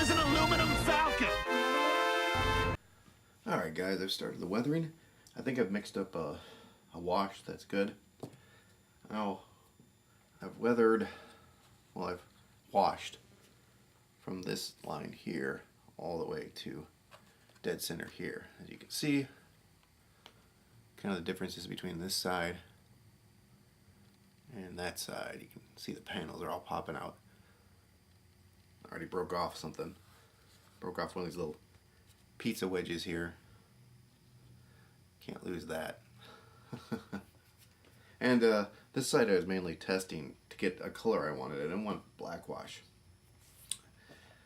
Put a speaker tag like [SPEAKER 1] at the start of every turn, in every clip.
[SPEAKER 1] is an aluminum Falcon?
[SPEAKER 2] Alright guys, I've started the weathering. I think I've mixed up a wash that's good. Now, I've weathered, well, I've washed from this line here all the way to dead center here. As you can see, kind of the differences between this side and that side. You can see the panels are all popping out. I already broke off something. Broke off one of these little pizza wedges here. Can't lose that. And this side I was mainly testing to get a color I wanted. I didn't want black wash.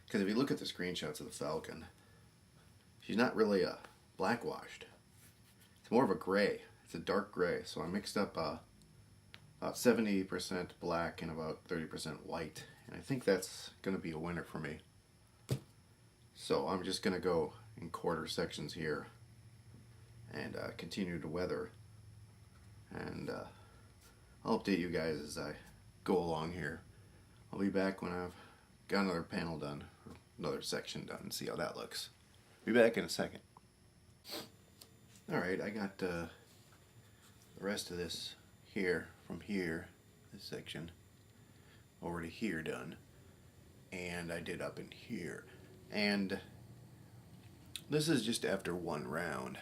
[SPEAKER 2] Because if you look at the screenshots of the Falcon, she's not really a black washed. It's more of a gray. It's a dark gray. So I mixed up about 70% black and about 30% white. And I think that's going to be a winner for me. So I'm just going to go in quarter sections here and continue to weather. And I'll update you guys as I go along here. I'll be back when I've got another panel done, or another section done, and see how that looks. Be back in a second. Alright, I got the rest of this here, from here, this section, over to here done. And I did up in here. And this is just after one round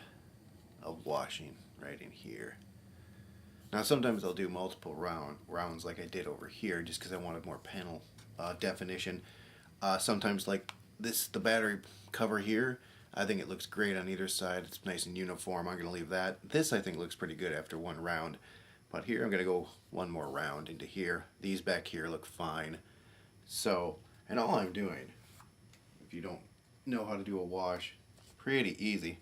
[SPEAKER 2] of washing right in here. Now sometimes I'll do multiple rounds like I did over here just because I wanted more panel definition. Sometimes like this, the battery cover here, I think it looks great on either side. It's nice and uniform. I'm going to leave that. This I think looks pretty good after one round. But here I'm going to go one more round into here. These back here look fine. So, and all I'm doing, if you don't know how to do a wash, pretty easy.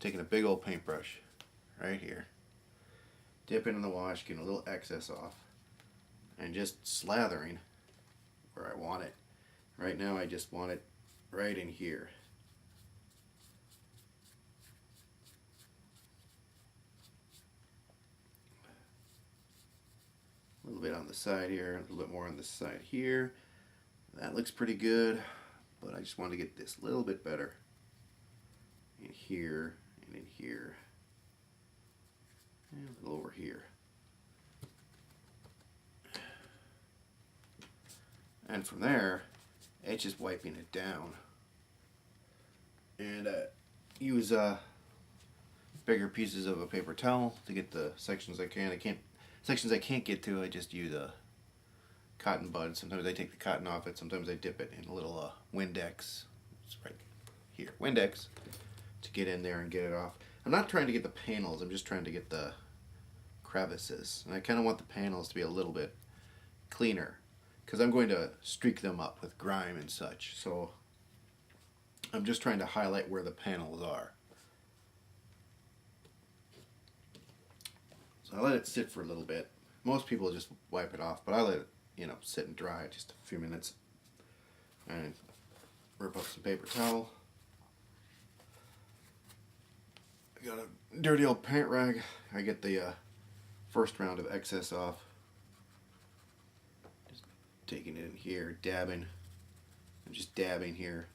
[SPEAKER 2] Taking a big old paintbrush right here, dip it in the wash, getting a little excess off, and just slathering where I want it. Right now I just want it right in here. A little bit on the side here, a little bit more on the side here. That looks pretty good, but I just want to get this a little bit better. In here, and in here, and a little over here. And from there, it's just wiping it down. And use bigger pieces of a paper towel to get the sections I can. Sections I can't get to, I just use a cotton bud. Sometimes I take the cotton off it. Sometimes I dip it in a little Windex. It's right here, Windex, to get in there and get it off. I'm not trying to get the panels. I'm just trying to get the crevices. And I kind of want the panels to be a little bit cleaner because I'm going to streak them up with grime and such. So I'm just trying to highlight where the panels are. So I let it sit for a little bit. Most people just wipe it off, but I let it, sit and dry just a few minutes. And rip up some paper towel. I got a dirty old paint rag. I get the first round of excess off. Just taking it in here, dabbing. I'm just dabbing here.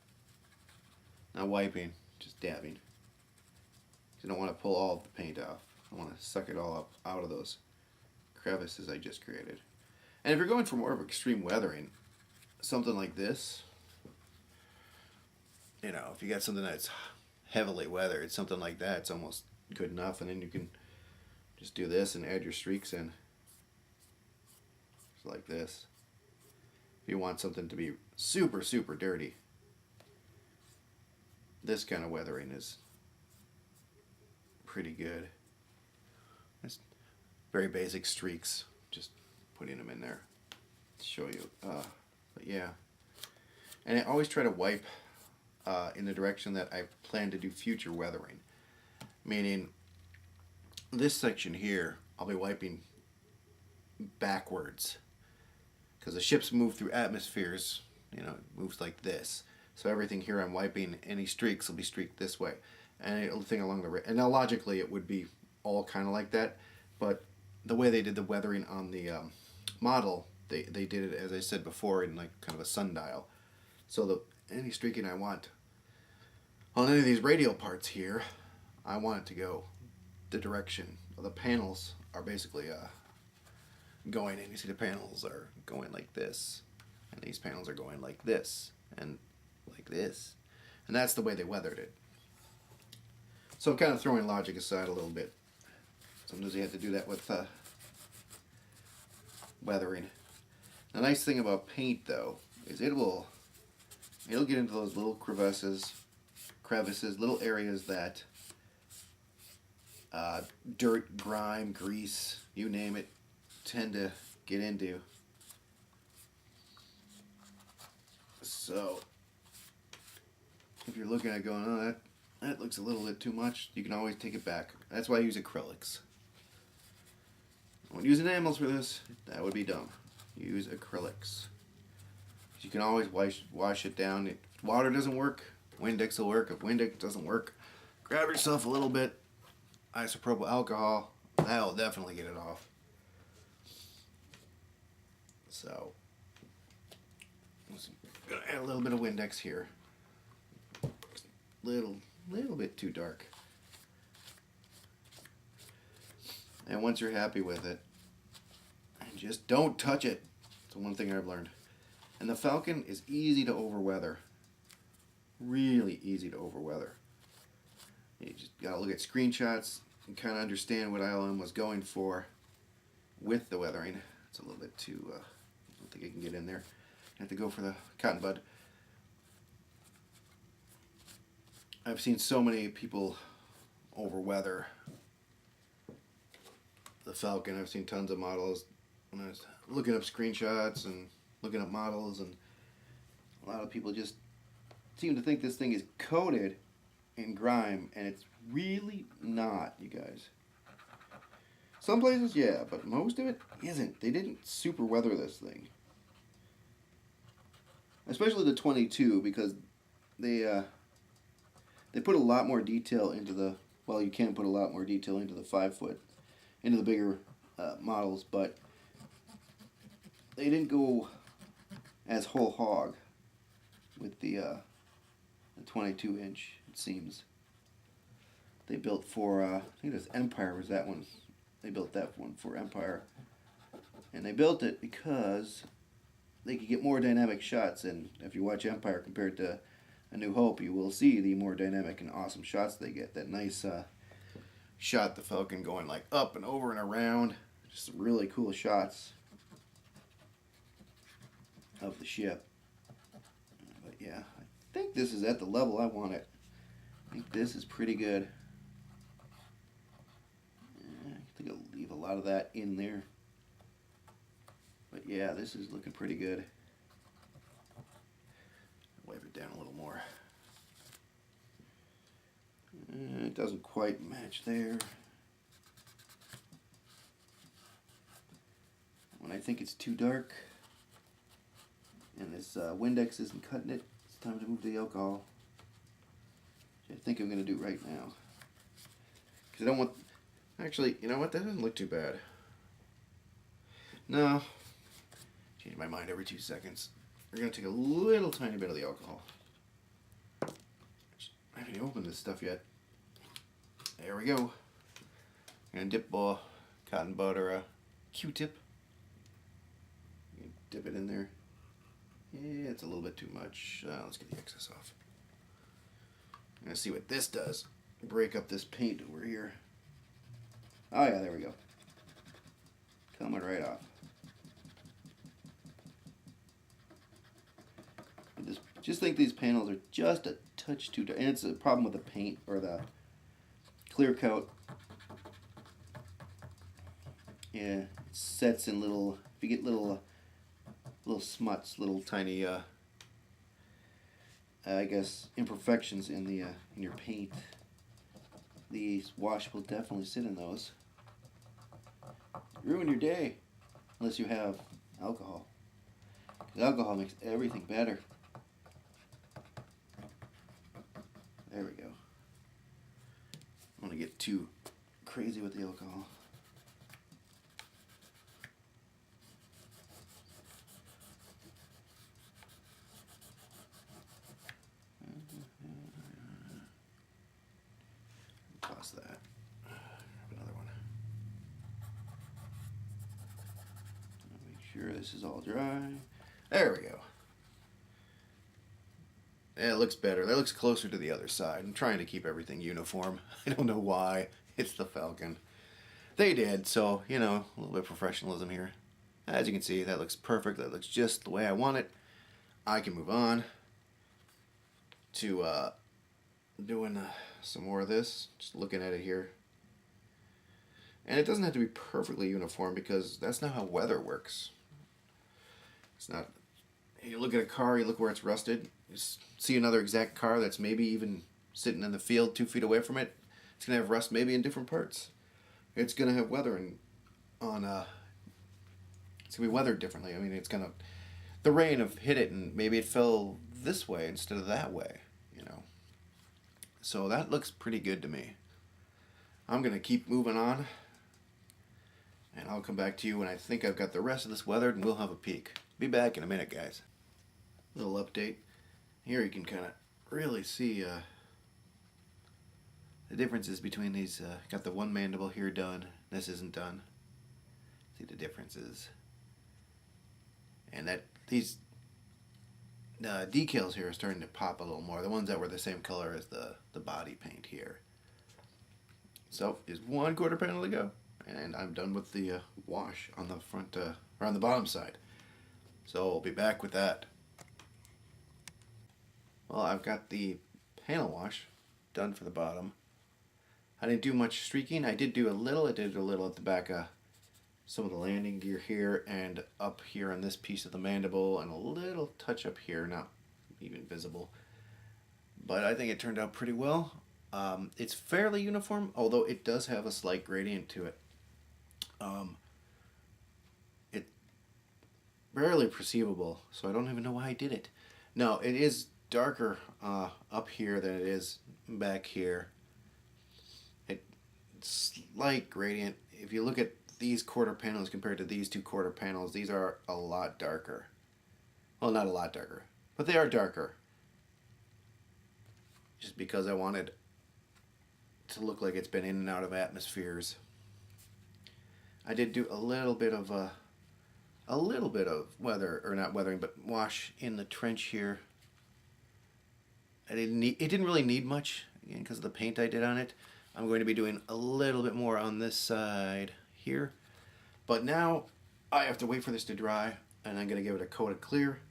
[SPEAKER 2] Not wiping, just dabbing. I don't want to pull all of the paint off. I want to suck it all up out of those crevices I just created. And if you're going for more of extreme weathering, something like this, if you got something that's heavily weathered, something like that, it's almost good enough. And then you can just do this and add your streaks in. Just like this. If you want something to be super, super dirty, this kind of weathering is pretty good. It's very basic streaks, just putting them in there to show you. But yeah, and I always try to wipe in the direction that I plan to do future weathering. Meaning, this section here, I'll be wiping backwards because the ships move through atmospheres. It moves like this. So everything here I'm wiping, any streaks will be streaked this way. And anything along the and now logically it would be all kind of like that, but the way they did the weathering on the model, they did it, as I said before, in like kind of a sundial. So any streaking I want on any of these radial parts here, I want it to go the direction of the panels are basically going in. You see the panels are going like this, and these panels are going like this, and like this. And that's the way they weathered it. So I'm kind of throwing logic aside a little bit. Sometimes you have to do that with weathering. The nice thing about paint, though, is it'll get into those little crevices, little areas that dirt, grime, grease, you name it, tend to get into. So if you're looking at going, oh, that looks a little bit too much, you can always take it back. That's why I use acrylics. I wouldn't use enamels for this. That would be dumb. Use acrylics. You can always wash it down. If water doesn't work, Windex will work. If Windex doesn't work, grab yourself a little bit isopropyl alcohol. That'll definitely get it off. So, I'm gonna add a little bit of Windex here. Little bit too dark. And once you're happy with it, just don't touch it. That's one thing I've learned. And the Falcon is easy to overweather. Really easy to overweather. You just gotta look at screenshots and kind of understand what ILM was going for with the weathering. It's a little bit too, I don't think I can get in there. I have to go for the cotton bud. I've seen so many people overweather the Falcon. I've seen tons of models. When I was looking up screenshots and looking up models, and a lot of people just seem to think this thing is coated in grime, and it's really not, you guys. Some places, yeah, but most of it isn't. They didn't super weather this thing. Especially the 22, because they put a lot more detail into the, well, you can put a lot more detail into the 5-foot, into the bigger models, but they didn't go as whole hog with the 22-inch, it seems. They built for, I think it was Empire was that one. They built that one for Empire. And they built it because they could get more dynamic shots, and if you watch Empire compared to A New Hope, you will see the more dynamic and awesome shots they get. That nice shot, the Falcon going like up and over and around. Just really cool shots of the ship. But yeah, I think this is at the level I want it. I think this is pretty good. I think I'll leave a lot of that in there. But yeah, this is looking pretty good. Wipe it down a little more. It doesn't quite match there. When I think it's too dark and this Windex isn't cutting it, it's time to move the alcohol. Which I think I'm going to do right now. Because I don't want... Actually, you know what? That doesn't look too bad. No. Change my mind every 2 seconds. We're going to take a little tiny bit of the alcohol. I haven't even opened this stuff yet. There we go. I'm going to dip cotton bud or a Q-tip. Dip it in there. Yeah, it's a little bit too much. Let's get the excess off. I'm going to see what this does. Break up this paint over here. Oh yeah, there we go. Coming right off. I just think these panels are just a touch too dark. And it's a problem with the paint or the clear coat. Yeah, it sets in little, if you get little smuts, little tiny, I guess, imperfections in the in your paint. The wash will definitely sit in those. Ruin your day, unless you have alcohol. 'Cause alcohol makes everything better. There we go. I don't want to get too crazy with the alcohol. across that. Another one. Make sure this is all dry. There we go. Yeah, it looks better. That looks closer to the other side. I'm trying to keep everything uniform. I don't know why. It's the Falcon. They did, so, you know, a little bit of professionalism here. As you can see, that looks perfect. That looks just the way I want it. I can move on to doing some more of this. Just looking at it here. And it doesn't have to be perfectly uniform because that's not how weather works. It's not... You look at a car, you look where it's rusted, you see another exact car that's maybe even sitting in the field 2 feet away from it. It's going to have rust maybe in different parts. It's going to have weather it's going to be weathered differently. I mean, it's going to... The rain have hit it and maybe it fell this way instead of that way, you know. So that looks pretty good to me. I'm going to keep moving on. And I'll come back to you when I think I've got the rest of this weathered and we'll have a peek. Be back in a minute, guys. Little update. Here you can kind of really see the differences between these. Got the one mandible here done. This isn't done. See the differences. And that these decals here are starting to pop a little more. The ones that were the same color as the body paint here. So just 1/4 panel to go. And I'm done with the wash on the front, or on the bottom side. So I'll be back with that. Well, I've got the panel wash done for the bottom. I didn't do much streaking. I did do a little. I did a little at the back of some of the landing gear here and up here on this piece of the mandible and a little touch up here, not even visible. But I think it turned out pretty well. It's fairly uniform, although it does have a slight gradient to it. It barely perceivable, so I don't even know why I did it. No, it is darker up here than it is back here. It's slight gradient. If you look at these 1/4 panels compared to these 2 1/4 panels, these are a lot darker. Well, not a lot darker, but they are darker. Just because I wanted to look like it's been in and out of atmospheres. I did do a little bit of weather, or not weathering, but wash in the trench here. It didn't really need much, again, because of the paint I did on it. I'm going to be doing a little bit more on this side here. But now I have to wait for this to dry, and I'm going to give it a coat of clear.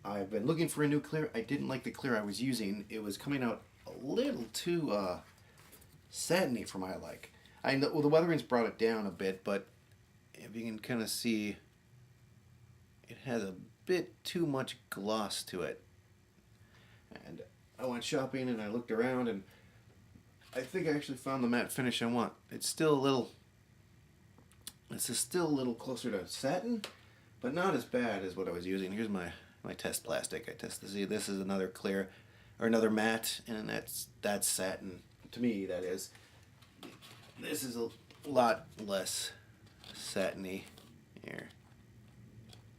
[SPEAKER 2] I've been looking for a new clear. I didn't like the clear I was using. It was coming out a little too satiny for my like. I know, well, the weathering's brought it down a bit, but if you can kind of see, it has a bit too much gloss to it. And I went shopping and I looked around and I think I actually found the matte finish I want. It's still a little closer to satin, but not as bad as what I was using. Here's my test plastic. I test to see this is another clear or another matte, and that's satin. To me, that is. This is a lot less satiny here.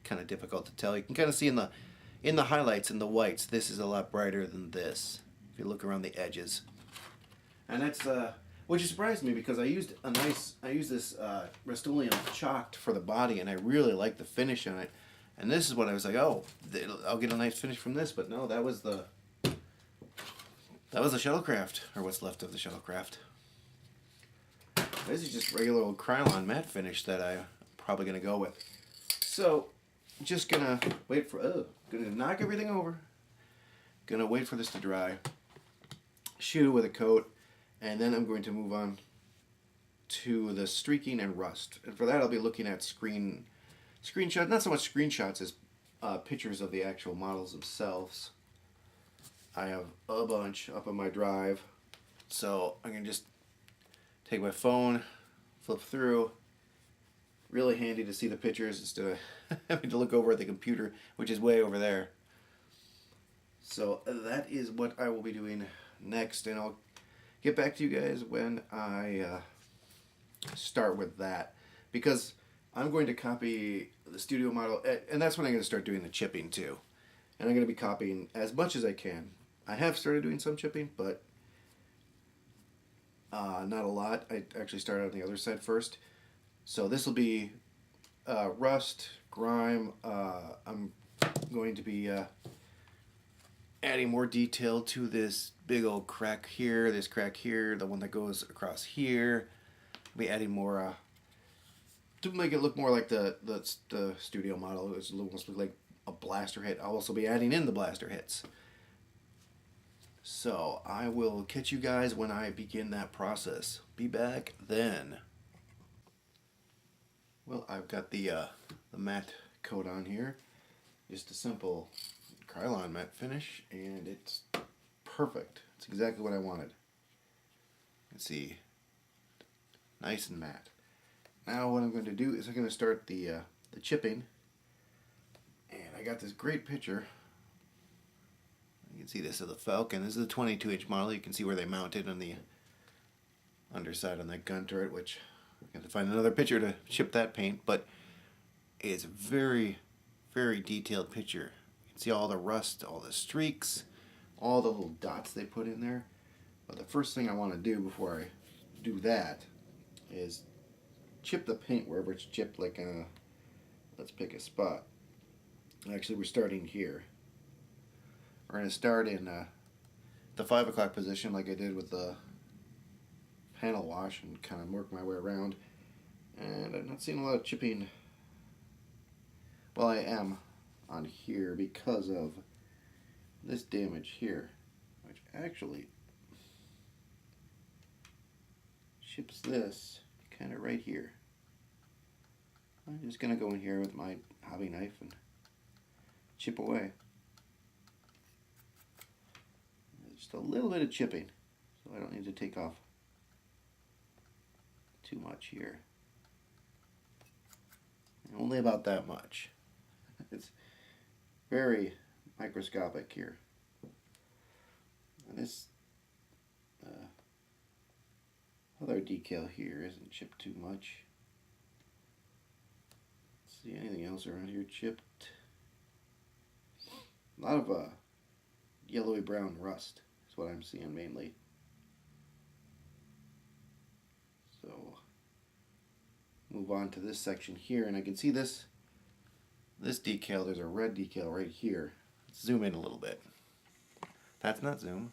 [SPEAKER 2] Kind of difficult to tell. You can kind of see in the highlights and the whites, this is a lot brighter than this. If you look around the edges, and that's which surprised me because I used this Rust-Oleum chalked for the body, and I really like the finish on it. And this is what I was like, oh, I'll get a nice finish from this. But no, that was the shuttlecraft, or what's left of the shuttlecraft. This is just regular old Krylon matte finish that I'm probably gonna go with. So, just gonna wait for, gonna knock everything over. Gonna wait for this to dry. Shoot it with a coat, and then I'm going to move on to the streaking and rust. And for that, I'll be looking at screenshots, not so much screenshots as pictures of the actual models themselves. I have a bunch up on my drive, so I can just take my phone, flip through. Really handy to see the pictures instead of having to look over at the computer, which is way over there. So that is what I will be doing next, and I'll get back to you guys when I start with that, because I'm going to copy the studio model, and that's when I'm going to start doing the chipping too. And I'm going to be copying as much as I can. I have started doing some chipping, but Not a lot. I actually started on the other side first. So this will be rust, grime. I'm going to be adding more detail to this big old crack here, this crack here, the one that goes across here. I'll be adding more to make it look more like the studio model. It almost look like a blaster hit. I'll also be adding in the blaster hits. So I will catch you guys when I begin that process. Be back then. Well, I've got the matte coat on here. Just a simple Krylon matte finish, and it's perfect. It's exactly what I wanted. Let's see, nice and matte. Now what I'm going to do is I'm going to start the chipping, and I got this great picture. You can see this of the Falcon. This is a 22-inch model. You can see where they mounted on the underside on that gun turret, which I'm going to find another picture to chip that paint, but it's a very, very detailed picture. You can see all the rust, all the streaks, all the little dots they put in there. But the first thing I want to do before I do that is chip the paint wherever it's chipped, like let's pick a spot. Actually, we're starting here. We're going to start in the 5 o'clock position like I did with the panel wash and kind of work my way around. And I'm not seeing a lot of chipping. Well, I am on here because of this damage here, which actually chips this kind of right here. I'm just going to go in here with my hobby knife and chip away. Just a little bit of chipping, so I don't need to take off too much here. Only about that much. It's very microscopic here. And this other decal here isn't chipped too much. Let's see anything else around here chipped. A lot of yellowy brown rust is what I'm seeing mainly. So move on to this section here, and I can see this decal. There's a red decal right here. Let's zoom in a little bit. That's not zoom.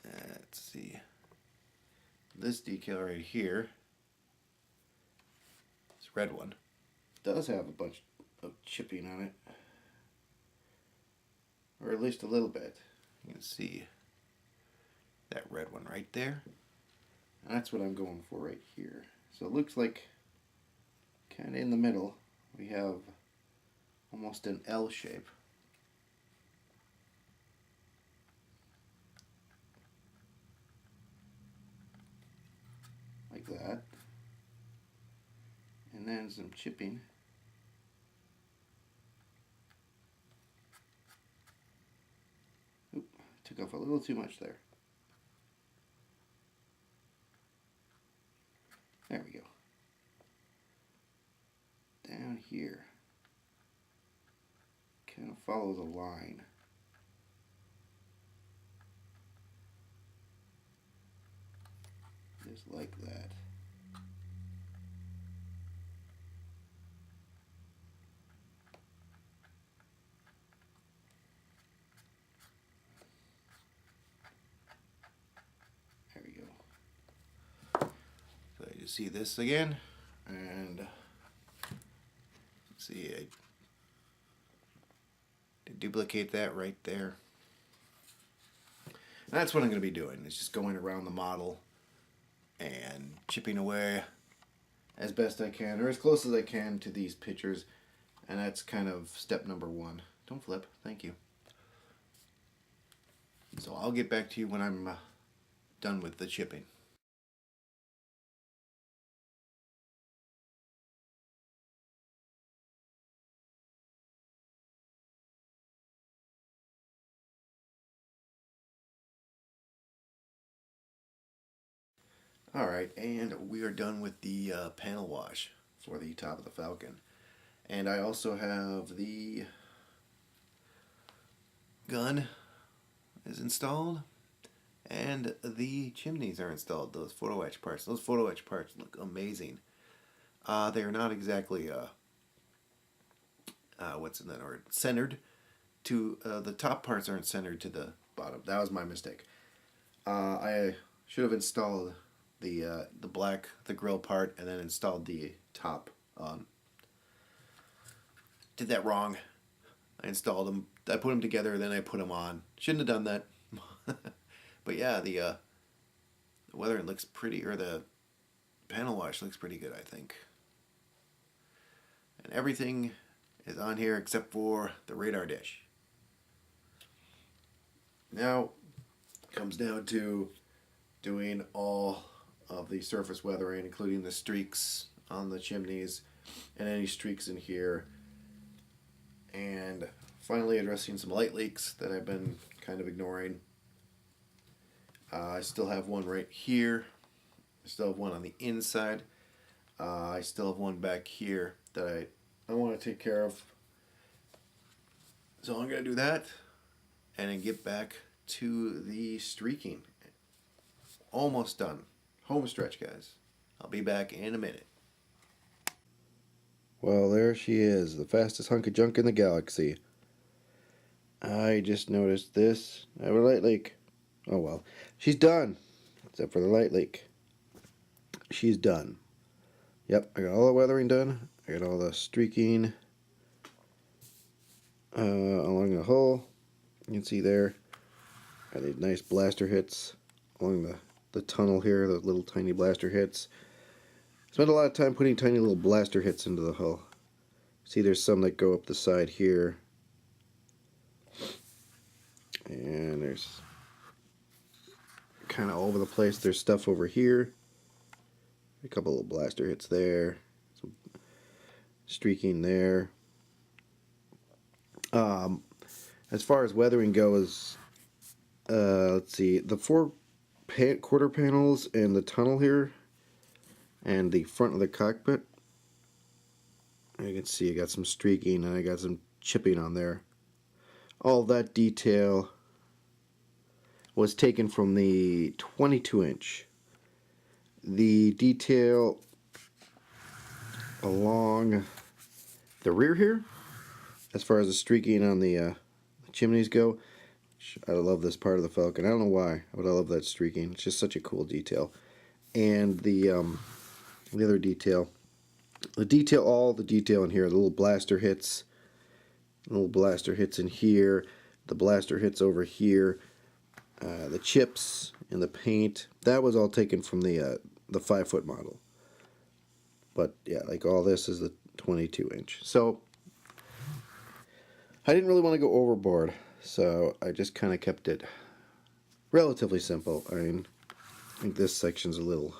[SPEAKER 2] Let's see. This decal right here, this red one, does have a bunch of chipping on it, or at least a little bit. You can see that red one right there. And that's what I'm going for right here. So it looks like kind of in the middle we have almost an L shape. Like that. And then some chipping. Oop, took off a little too much there. There we go. Down here. Kind of follow the line. Just like that. There we go. So you see this again, and see, I duplicate that right there. And that's what I'm going to be doing. It's just going around the model and chipping away as best I can, or as close as I can to these pictures. And that's kind of step number 1. Don't flip. Thank you. So I'll get back to you when I'm done with the chipping. Alright, and we are done with the panel wash for the top of the Falcon. And I also have the gun is installed, And the chimneys are installed, those photo etch parts. Those photo etch parts look amazing. They are not exactly, what's in that word? Centered to, the top parts aren't centered to the bottom. That was my mistake. I should have installed the grill part and then installed the top on. Did that wrong. I installed them. I put them together, then I put them on. Shouldn't have done that. But yeah, the weathering looks pretty, or the panel wash looks pretty good, I think. And everything is on here except for the radar dish. Now comes down to doing all of the surface weathering, including the streaks on the chimneys and any streaks in here, and finally addressing some light leaks that I've been kind of ignoring. I still have one right here. I still have one on the inside. I still have one back here that I want to take care of. So I'm going to do that and then get back to the streaking. Almost done. Home stretch, guys. I'll be back in a minute. Well, there she is, the fastest hunk of junk in the galaxy. I just noticed this. I have a light leak. Oh well. She's done. Except for the light leak. She's done. Yep, I got all the weathering done. I got all the streaking along the hull. You can see there. Got these nice blaster hits along the tunnel here, the little tiny blaster hits. Spent a lot of time putting tiny little blaster hits into the hull. See, there's some that go up the side here. And there's kind of all over the place. There's stuff over here. A couple little blaster hits there. Some streaking there. As far as weathering goes, let's see. The four quarter panels and the tunnel here and the front of the cockpit. You can see I got some streaking and I got some chipping on there. All that detail was taken from the 22-inch. The detail along the rear here, as far as the streaking on the chimneys go, I love this part of the Falcon. I don't know why, but I love that streaking. It's just such a cool detail. And the other detail, all the detail in here, the little blaster hits in here, the blaster hits over here, the chips and the paint, that was all taken from the 5-foot model. But yeah, like all this is the 22-inch. So I didn't really want to go overboard, so I just kind of kept it relatively simple. I mean, I think this section's a little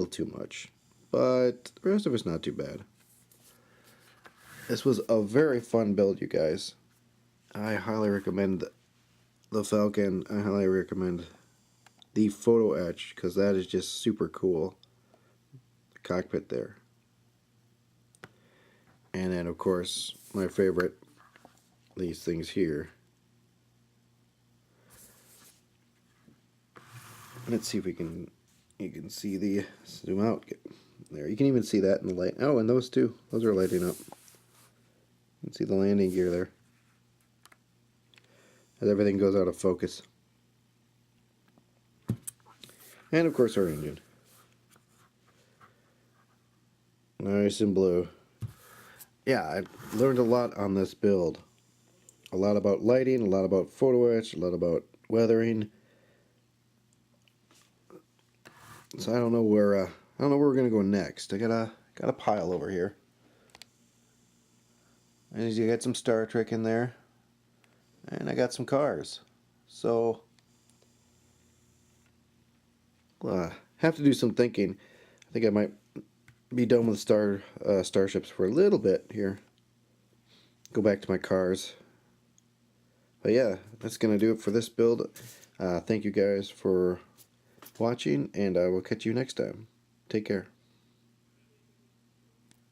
[SPEAKER 2] too much, but the rest of it's not too bad. This was a very fun build, you guys. I highly recommend the Falcon. I highly recommend the photo etch, because that is just super cool. The cockpit there. And then, of course, my favorite, these things here. Let's see if you can see the, zoom out. There, you can even see that in the light. Oh, and those two, those are lighting up. You can see the landing gear there. As everything goes out of focus. And of course our engine. Nice and blue. Yeah, I learned a lot on this build. A lot about lighting, a lot about photo etch, a lot about weathering. So I don't know where we're gonna go next. I got a pile over here. And you got some Star Trek in there. And I got some cars. So have to do some thinking. I think I might be done with starships for a little bit here. Go back to my cars. But yeah, that's gonna do it for this build. Thank you guys for watching, and I will catch you next time. Take care.